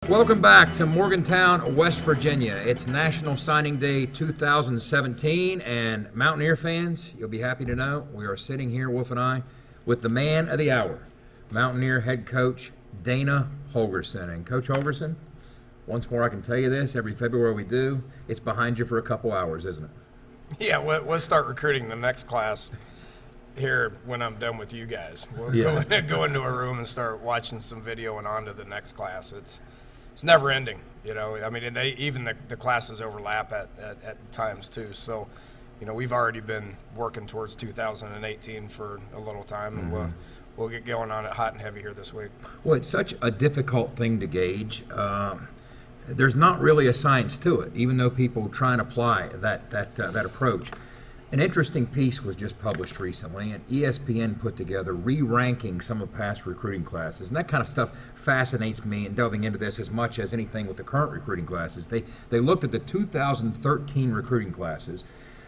Welcome back to Morgantown, West Virginia. It's National Signing Day 2017, and Mountaineer fans, you'll be happy to know we are sitting here, Wolf and I, with the man of the hour, Mountaineer head coach Dana Holgorsen. And Coach Holgorsen, once more I can tell you this, every February we do, it's behind you for a couple hours, isn't it? Yeah, we'll start recruiting the next class here when I'm done with you guys. We'll go into a room and start watching some video and on to the next class. It's never ending, you know. I mean, even the classes overlap at times too. So, you know, we've already been working towards 2018 for a little time, and we'll get going on it hot and heavy here this week. Well, it's such a difficult thing to gauge. There's not really a science to it, even though people try and apply that approach. An interesting piece was just published recently, and ESPN put together re-ranking some of past recruiting classes, and that kind of stuff fascinates me in delving into this as much as anything with the current recruiting classes. They looked at the 2013 recruiting classes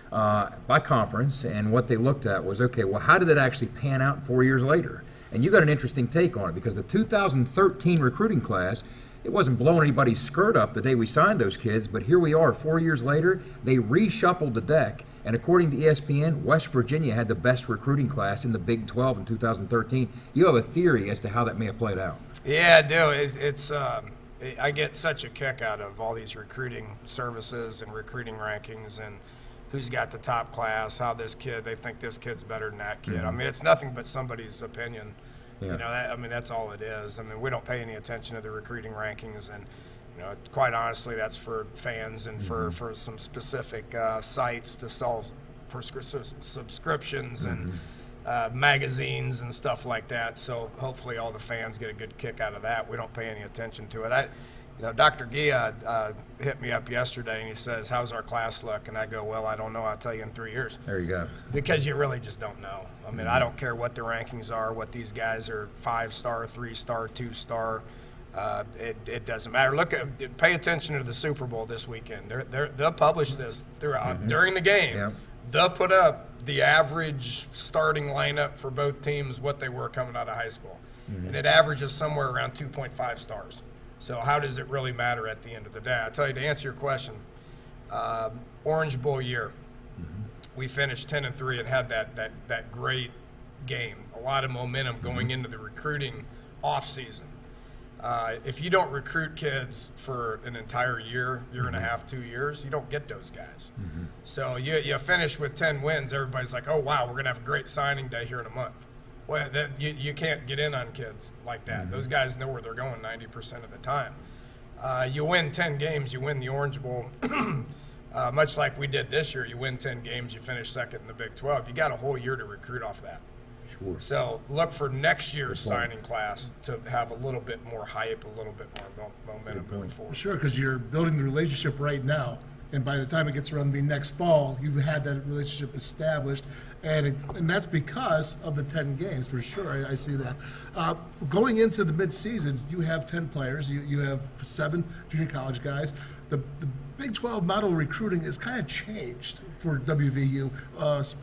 by conference, and what they looked at was, okay, well, how did it actually pan out 4 years later? And you got an interesting take on it, because the 2013 recruiting class, it wasn't blowing anybody's skirt up the day we signed those kids, but here we are 4 years later, they reshuffled the deck. And according to ESPN, West Virginia had the best recruiting class in the Big 12 in 2013. You have a theory as to how that may have played out. Yeah, I do. I get such a kick out of all these recruiting services and recruiting rankings and who's got the top class, how they think this kid's better than that kid. I mean, it's nothing but somebody's opinion. Yeah. You know, that's all it is. I mean, we don't pay any attention to the recruiting rankings, and you know, quite honestly, that's for fans and for some specific sites to sell subscriptions and magazines and stuff like that. So hopefully all the fans get a good kick out of that. We don't pay any attention to it. Dr. Gia hit me up yesterday and he says, "How's our class look?" And I go, "Well, I don't know. I'll tell you in 3 years." There you go. Because you really just don't know. I mean, I don't care what the rankings are, what these guys are 5-star, 3-star, 2-star. It doesn't matter. Pay attention to the Super Bowl this weekend. They'll publish this throughout during the game. Yep. They'll put up the average starting lineup for both teams, what they were coming out of high school, and it averages somewhere around 2.5 stars. So how does it really matter at the end of the day? I tell you, to answer your question, Orange Bowl year, we finished 10-3 and had that great game. A lot of momentum going into the recruiting off season. If you don't recruit kids for an entire year and a half, 2 years, you don't get those guys. So you finish with 10 wins, everybody's like, oh, wow, we're going to have a great signing day here in a month. Well, you can't get in on kids like that. Those guys know where they're going 90% of the time. You win 10 games, you win the Orange Bowl. Much like we did this year, you win 10 games, you finish second in the Big 12. You got a whole year to recruit off that. Sure. So look for next year's signing class to have a little bit more hype, a little bit more momentum moving forward. Sure, because you're building the relationship right now, and by the time it gets around to be next fall, you've had that relationship established, and that's because of the 10 games, for sure. I see that. Going into the midseason, you have 10 players. You have 7 junior college guys. The Big 12 model recruiting has kind of changed for WVU,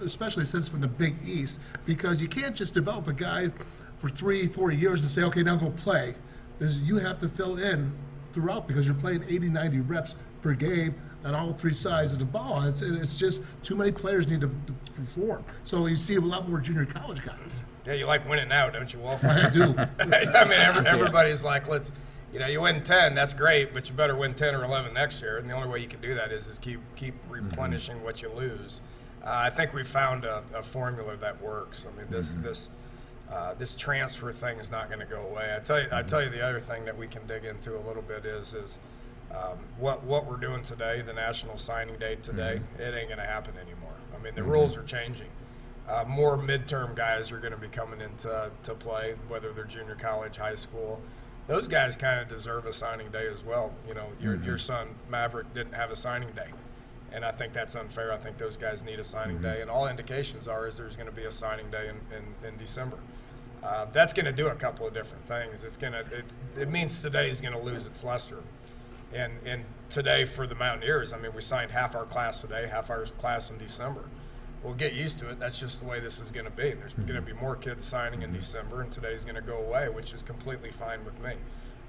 especially since from the Big East, because you can't just develop a guy for 3-4 years and say, okay, now go play. You have to fill in throughout because you're playing 80-90 reps per game on all 3 sides of the ball. It's just too many players need to perform. So you see a lot more junior college guys. Yeah, you like winning now, don't you, Wolf? I do. I mean, everybody's like, you win 10, that's great, but you better win 10 or 11 next year. And the only way you can do that is keep replenishing what you lose. I think we found a formula that works. I mean, this transfer thing is not going to go away. I tell you the other thing that we can dig into a little bit is what we're doing today, the National Signing Day today. It ain't going to happen anymore. I mean, the rules are changing. More midterm guys are going to be coming into play, whether they're junior college, high school. Those guys kind of deserve a signing day as well. You know, your son Maverick didn't have a signing day, and I think that's unfair. I think those guys need a signing day, and all indications are is there's going to be a signing day in December. That's going to do a couple of different things. It means today's going to lose its luster, and today for the Mountaineers, I mean, we signed half our class today, half our class in December. We'll get used to it. That's just the way this is going to be. There's going to be more kids signing in December, and today's going to go away, which is completely fine with me.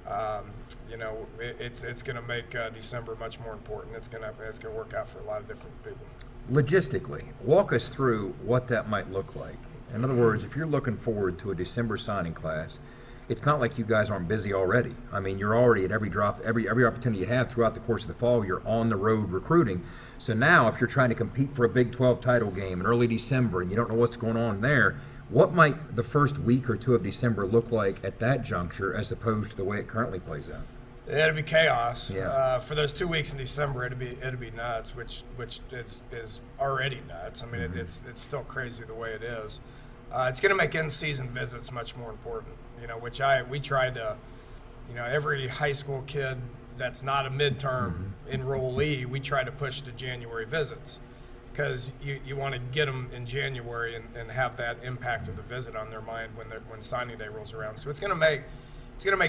It's going to make December much more important. It's going to work out for a lot of different people. Logistically, walk us through what that might look like. In other words, if you're looking forward to a December signing class, it's not like you guys aren't busy already. I mean, you're already at every opportunity you have throughout the course of the fall, you're on the road recruiting. So now if you're trying to compete for a Big 12 title game in early December and you don't know what's going on there, what might the first week or two of December look like at that juncture as opposed to the way it currently plays out? It'll be chaos. Yeah. For those 2 weeks in December, it'll be nuts, which is already nuts. I mean, it's still crazy the way it is. It's going to make in-season visits much more important. Which we tried to, every high school kid that's not a midterm enrollee, we try to push to January visits, because you want to get them in January and have that impact of the visit on their mind when signing day rolls around. So it's going to make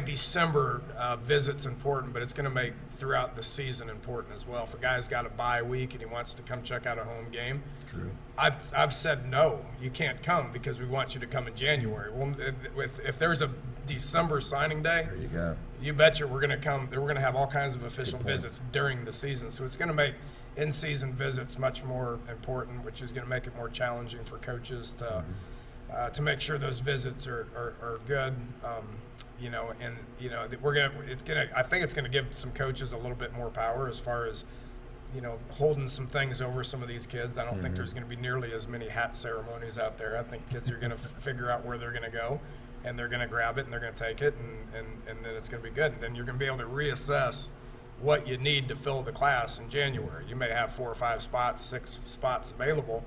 December visits important, but it's going to make throughout the season important as well. If a guy's got a bye week and he wants to come check out a home game, True. I've said no, you can't come because we want you to come in January. Well, if there's a December signing day, There you go. you betcha we're going to come. We're going to have all kinds of official visits during the season. So it's going to make in-season visits much more important, which is going to make it more challenging for coaches to make sure those visits are good. I think it's gonna give some coaches a little bit more power as far as holding some things over some of these kids. I don't think there's going to be nearly as many hat ceremonies out there. I think kids are going to figure out where they're going to go, and they're going to grab it and they're going to take it, and then it's going to be good. And then you're going to be able to reassess what you need to fill the class in January. You may have 4 or 5 spots, 6 spots available,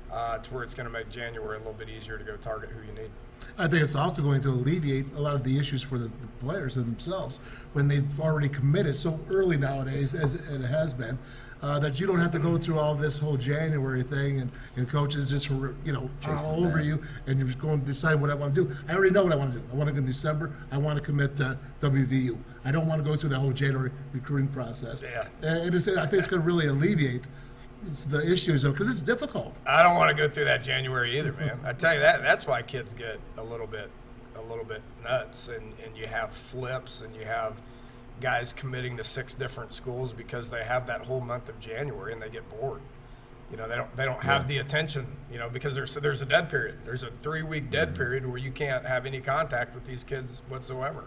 to where it's going to make January a little bit easier to go target who you need. I think it's also going to alleviate a lot of the issues for the players themselves when they've already committed so early nowadays, as it has been, that you don't have to go through all this whole January thing and coaches just all over you, and you're just going to decide what I want to do. I already know what I want to do. I want to go in December. I want to commit to WVU. I don't want to go through that whole January recruiting process. Yeah. And I think it's going to really alleviate the issues, because it's difficult. I don't want to go through that January either, man. I tell you that's why kids get a little bit nuts, and you have flips, and you have guys committing to 6 different schools because they have that whole month of January and they get bored. They don't have the attention, because there's a dead period. There's a 3-week dead period where you can't have any contact with these kids whatsoever.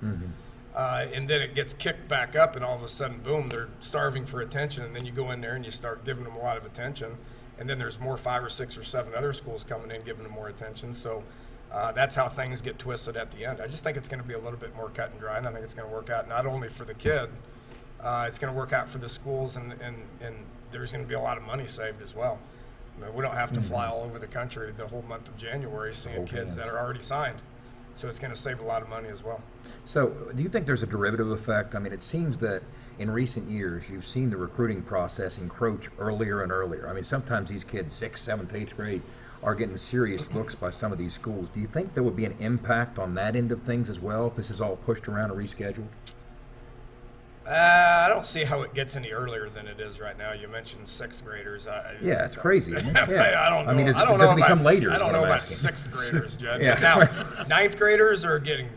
And then it gets kicked back up, and all of a sudden, boom, they're starving for attention. And then you go in there and you start giving them a lot of attention. And then there's more 5 or 6 or 7 other schools coming in giving them more attention. So that's how things get twisted at the end. I just think it's going to be a little bit more cut and dry, and I think it's going to work out not only for the kid, it's going to work out for the schools, and there's going to be a lot of money saved as well. We don't have to fly all over the country the whole month of January seeing kids that are already signed. So it's going to save a lot of money as well. So do you think there's a derivative effect? I mean, it seems that in recent years you've seen the recruiting process encroach earlier and earlier. I mean, sometimes these kids, 6th, 7th, 8th grade, are getting serious looks by some of these schools. Do you think there would be an impact on that end of things as well if this is all pushed around and rescheduled? I don't see how it gets any earlier than it is right now. You mentioned 6th graders. Yeah, it's crazy, isn't it? Yeah. I don't know. I mean, I don't does know it become later? I don't know about asking. 6th graders, Judd. Yeah. Now, 9th graders are getting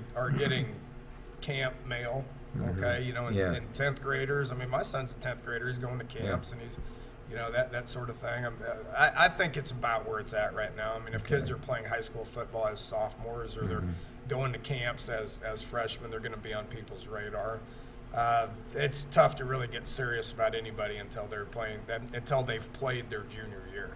camp mail. Okay, and 10th graders. I mean, my son's a 10th grader. He's going to camps, and he's, that sort of thing. I think it's about where it's at right now. I mean, if kids are playing high school football as sophomores, or they're going to camps as freshmen, they're going to be on people's radar. It's tough to really get serious about anybody until they've played their junior year.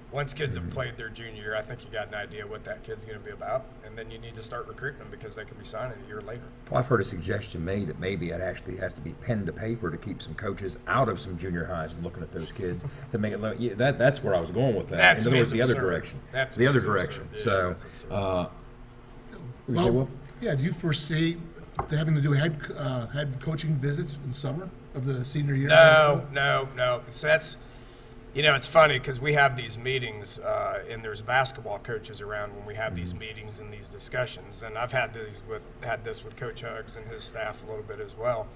Once kids have played their junior year, I think you got an idea what that kid's going to be about, and then you need to start recruiting them because they can be signing a year later. Well, I've heard a suggestion made that maybe it actually has to be pen to paper to keep some coaches out of some junior highs and looking at those kids to make it. That's where I was going with that. That In other words, the other direction. The other direction. Yeah, So, do you foresee having to do head coaching visits in summer of the senior year? No. So that's, it's funny because we have these meetings, and there's basketball coaches around when we have these meetings and these discussions. And I've had this with Coach Huggs and his staff a little bit as well.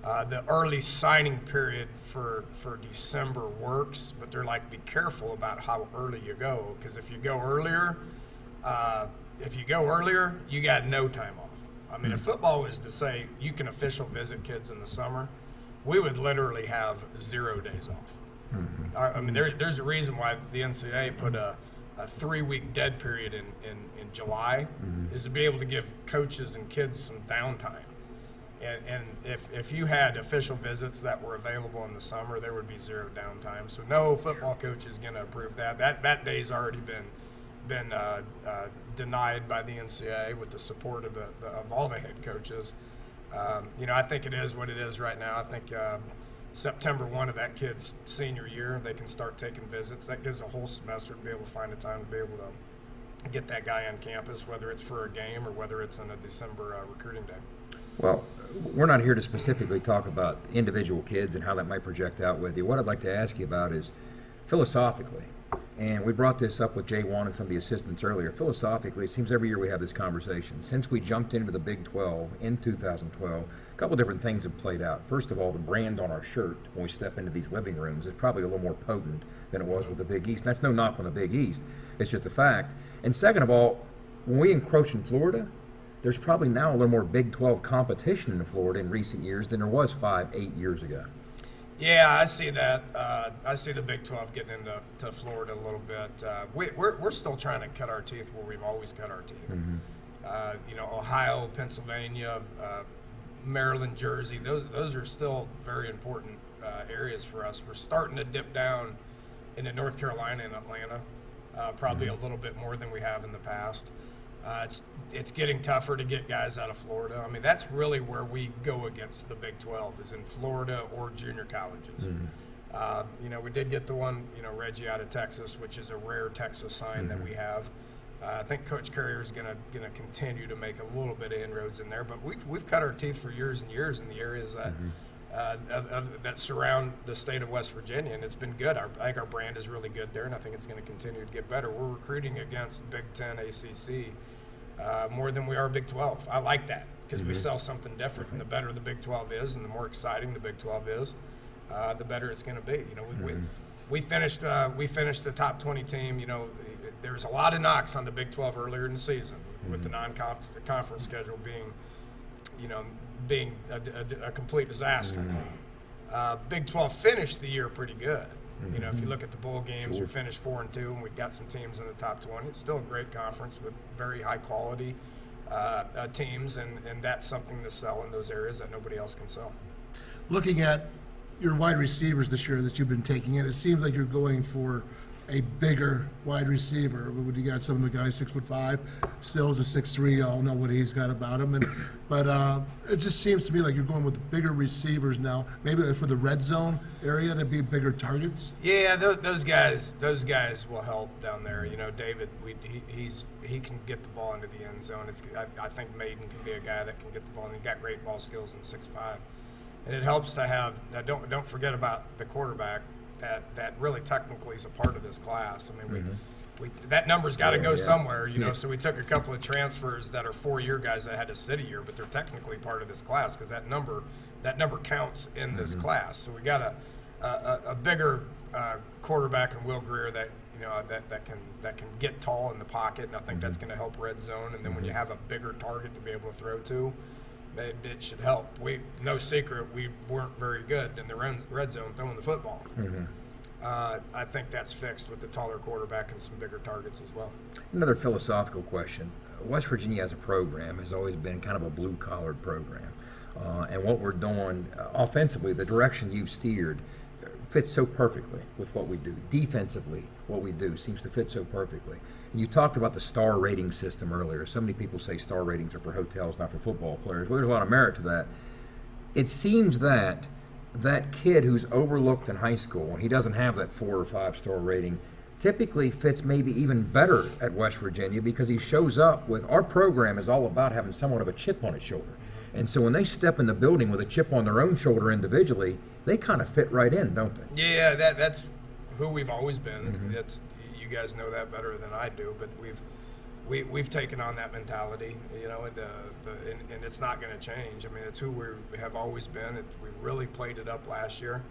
The early signing period for December works, but they're like, be careful about how early you go, because if you go earlier, you got no time off. I mean, if football was to say you can official visit kids in the summer, we would literally have 0 days off. I mean, there's a reason why the NCAA put a 3-week dead period in July, is to be able to give coaches and kids some downtime. And if you had official visits that were available in the summer, there would be 0 downtime. So no football coach is going to approve that. That day's already been denied by the NCAA with the support of of all the head coaches. I think it is what it is right now. I think September 1 of that kid's senior year, they can start taking visits. That gives a whole semester to be able to find a time to be able to get that guy on campus, whether it's for a game or whether it's in a December recruiting day. Well, we're not here to specifically talk about individual kids and how that might project out with you. What I'd like to ask you about is philosophically, and we brought this up with Jay Wan and some of the assistants earlier. Philosophically, it seems every year we have this conversation. Since we jumped into the Big 12 in 2012, a couple different things have played out. First of all, the brand on our shirt when we step into these living rooms is probably a little more potent than it was with the Big East. And that's no knock on the Big East. It's just a fact. And second of all, when we encroach in Florida, there's probably now a little more Big 12 competition in Florida in recent years than there was 5-8 years ago. Yeah, I see that. I see the Big 12 getting into Florida a little bit. We're still trying to cut our teeth where we've always cut our teeth. Ohio, Pennsylvania, Maryland, Jersey, those are still very important areas for us. We're starting to dip down into North Carolina and Atlanta, probably a little bit more than we have in the past. It's getting tougher to get guys out of Florida. I mean, that's really where we go against the Big 12 is in Florida or junior colleges. We did get the one, Reggie out of Texas, which is a rare Texas sign that we have. I think Coach Carrier is going to continue to make a little bit of inroads in there, but we've cut our teeth for years and years in the areas that surround the state of West Virginia, and it's been good. I think our brand is really good there, and I think it's going to continue to get better. We're recruiting against Big 10, ACC more than we are Big 12. I like that because we sell something different, and the better the Big 12 is and the more exciting the Big 12 is, the better it's going to be. We finished the top 20 team. There's a lot of knocks on the Big 12 earlier in the season with the non-conference schedule being a complete disaster. Big 12 finished the year pretty good. If you look at the bowl games, we finished 4-2, and we got some teams in the top 20. It's still a great conference with very high quality teams, and that's something to sell in those areas that nobody else can sell. Looking at your wide receivers this year that you've been taking in, it seems like you're going for a bigger wide receiver. When you got some of the guys 6'5", Stills is 6'3", all know what he's got about him. But it just seems to me like you're going with bigger receivers now, maybe for the red zone area to be bigger targets. Yeah, those guys will help down there. David, he can get the ball into the end zone. I think Maiden can be a guy that can get the ball, and he got great ball skills in 6'5". And it helps to have. Now, don't forget about the quarterback. That really technically is a part of this class. I mean, we that number's got to go somewhere, So we took a couple of transfers that are 4-year guys that had a city year, but they're technically part of this class because that number counts in this class. So we got a bigger quarterback in Will Greer that that can get tall in the pocket, and I think that's going to help red zone. And then when you have a bigger target to be able to throw to, it should help. No secret, we weren't very good in the red zone throwing the football. I think that's fixed with the taller quarterback and some bigger targets as well. Another philosophical question. West Virginia as a program has always been kind of a blue-collared program. And what we're doing offensively, the direction you've steered, fits so perfectly with what we do. Defensively, what we do seems to fit so perfectly. And you talked about the star rating system earlier. So many people say star ratings are for hotels, not for football players. Well, there's a lot of merit to that. It seems that that kid who's overlooked in high school, and he doesn't have that 4 or 5 star rating, typically fits maybe even better at West Virginia because he shows up with, our program is all about having somewhat of a chip on his shoulder. And so when they step in the building with a chip on their own shoulder individually, they kind of fit right in, don't they? Yeah, that's who we've always been. You guys know that better than I do, but we've taken on that mentality, and it's not going to change. I mean, it's who we have always been. We really played it up last year.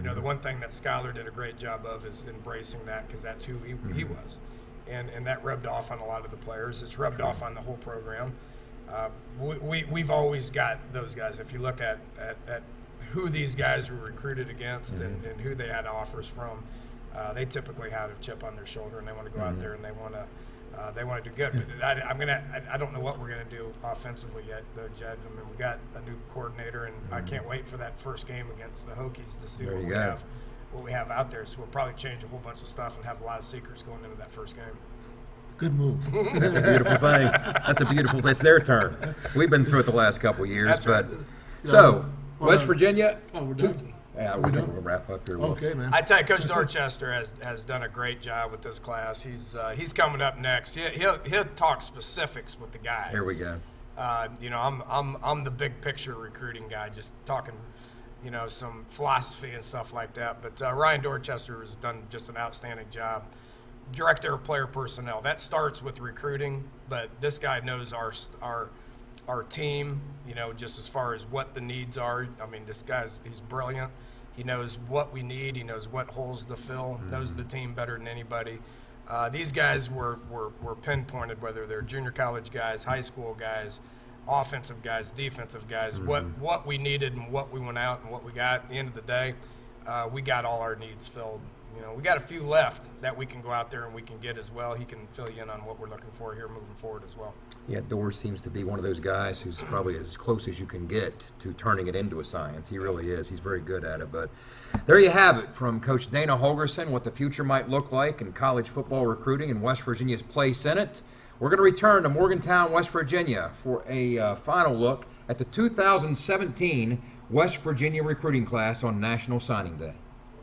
The one thing that Skylar did a great job of is embracing that because that's who he was, and that rubbed off on a lot of the players. It's rubbed off on the whole program. We've always got those guys. If you look at who these guys were recruited against and who they had offers from, they typically had a chip on their shoulder and they want to go out there and they want to do good. But I don't know what we're gonna do offensively yet, though, Jed. I mean, we got a new coordinator, and I can't wait for that first game against the Hokies to see what we have out there. So we'll probably change a whole bunch of stuff and have a lot of secrets going into that first game. Good move. That's a beautiful thing. That's their turn. We've been through it the last couple of years, That's right. So, Well, West Virginia. Oh, we're done. Yeah, we're going to wrap up here. Okay, man. I tell you, Coach Dorchester has done a great job with this class. He's coming up next. He'll talk specifics with the guys. Here we go. I'm the big picture recruiting guy, just talking, some philosophy and stuff like that. But Ryan Dorchester has done just an outstanding job. Director of player personnel. That starts with recruiting, but this guy knows our team, just as far as what the needs are. I mean, he's brilliant. He knows what we need. He knows what holes to fill. Knows the team better than anybody. These guys were pinpointed, whether they're junior college guys, high school guys, offensive guys, defensive guys, what we needed and what we went out and what we got. At the end of the day, we got all our needs filled. We got a few left that we can go out there and we can get as well. He can fill you in on what we're looking for here moving forward as well. Yeah, Dorr seems to be one of those guys who's probably as close as you can get to turning it into a science. He really is. He's very good at it. But there you have it from Coach Dana Holgorsen, what the future might look like in college football recruiting and West Virginia's place in it. We're going to return to Morgantown, West Virginia for a final look at the 2017 West Virginia recruiting class on National Signing Day.